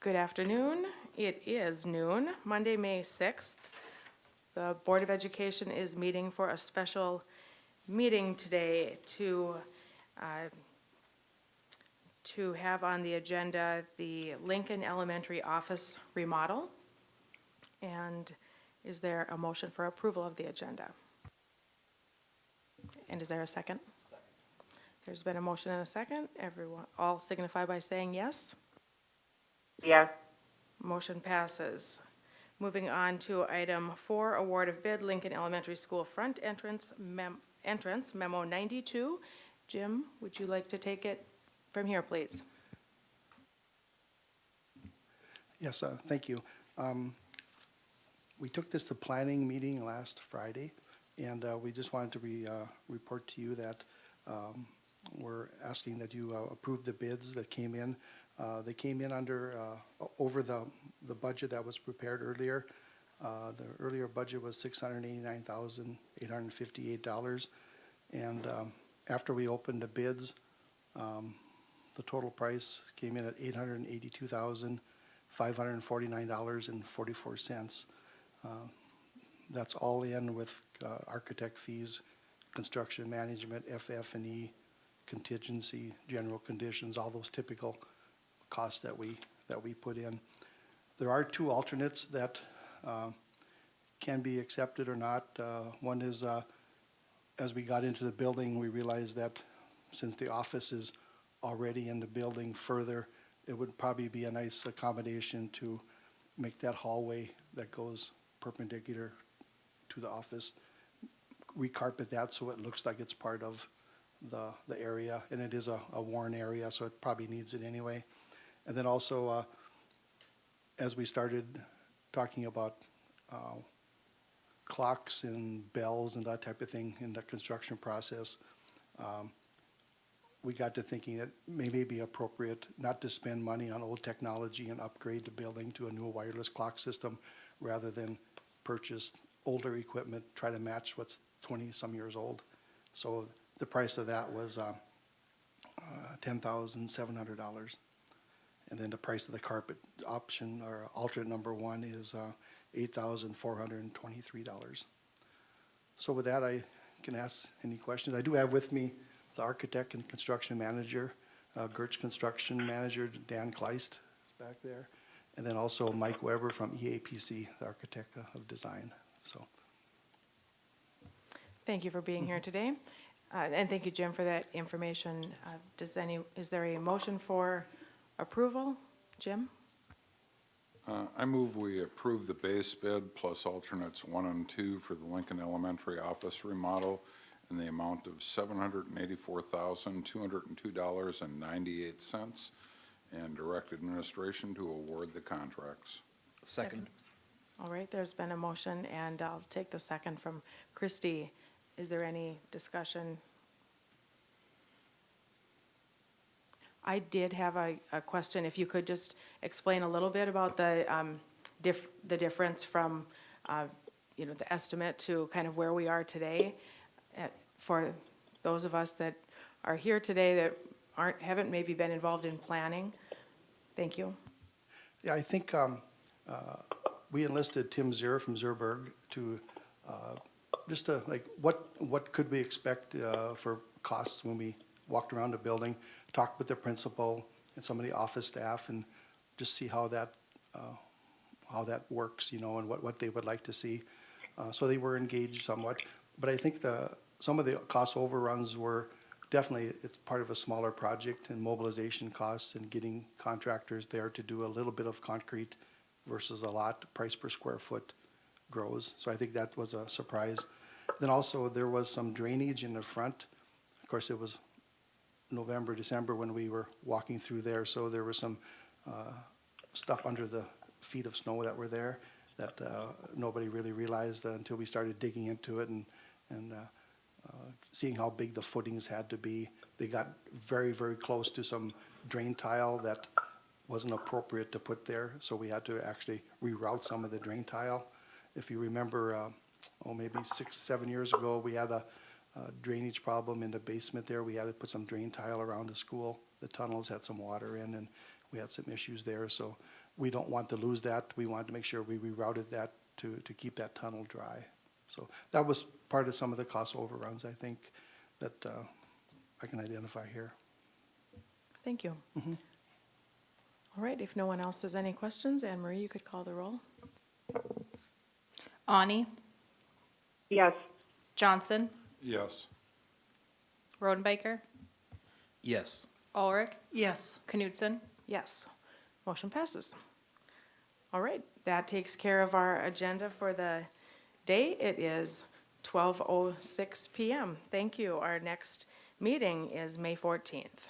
Good afternoon. It is noon, Monday, May 6th. The Board of Education is meeting for a special meeting today to have on the agenda the Lincoln Elementary office remodel. And is there a motion for approval of the agenda? And is there a second? Second. There's been a motion and a second. Everyone, all signify by saying yes. Yes. Motion passes. Moving on to item 4, award of bid, Lincoln Elementary School front entrance memo 92. Jim, would you like to take it from here, please? Yes, thank you. We took this to planning meeting last Friday, and we just wanted to report to you that we're asking that you approve the bids that came in. They came in over the budget that was prepared earlier. The earlier budget was $689,858, and after we opened the bids, the total price came in at $882,549.44. That's all in with architect fees, construction management, FF&E, contingency, general conditions, all those typical costs that we put in. There are two alternates that can be accepted or not. One is as we got into the building, we realized that since the office is already in the building further, it would probably be a nice accommodation to make that hallway that goes perpendicular to the office, recarpet that so it looks like it's part of the area, and it is a worn area, so it probably needs it anyway. And then also, as we started talking about clocks and bells and that type of thing in the construction process, we got to thinking that may be appropriate not to spend money on old technology and upgrade the building to a new wireless clock system rather than purchase older equipment, try to match what's 20-some years old. So the price of that was $10,700. And then the price of the carpet option or alternate number 1 is $8,423. So with that, I can ask any questions. I do have with me the architect and construction manager, Gertz Construction Manager, Dan Kleist is back there. And then also Mike Weber from EAPC, the architect of design. So, Thank you for being here today. And thank you, Jim, for that information. Is there a motion for approval? Jim? I move we approve the base bid plus alternates 1 and 2 for the Lincoln Elementary office remodel in the amount of $784,202.98 and direct administration to award the contracts. Second. All right, there's been a motion, and I'll take the second from Christie. Is there any discussion? I did have a question. If you could just explain a little bit about the difference from the estimate to kind of where we are today, for those of us that are here today that haven't maybe been involved in planning. Thank you. yeah, I think we enlisted Tim Zier from Zierberg to just to what could we expect for costs when we walked around the building, talked with the principal and some of the office staff, and just see how that works, and what they would like to see. So they were engaged somewhat, but I think some of the cost overruns were definitely, it's part of a smaller project and mobilization costs and getting contractors there to do a little bit of concrete versus a lot. Price per square foot grows, so I think that was a surprise. Then also there was some drainage in the front. Of course, it was November, December when we were walking through there, so there was some stuff under the feet of snow that were there that nobody really realized until we started digging into it and seeing how big the footings had to be. They got very, very close to some drain tile that wasn't appropriate to put there, so we had to actually reroute some of the drain tile. If you remember, maybe 6-7 years ago, we had a drainage problem in the basement there. We had to put some drain tile around the school. The tunnels had some water in, and we had some issues there, so we don't want to lose that. We wanted to make sure we rerouted that to keep that tunnel dry. So that was part of some of the cost overruns, I think, that I can identify here. Thank you. All right, if no one else has any questions, Anne Marie, you could call the roll. Ani, Yes. Johnson, Yes. Rodenbacher, Yes. Ulrich, Yes. Knutson. Yes, motion passes. All right, that takes care of our agenda for the day. It is 12:06 PM. Thank you. Our next meeting is May 14th.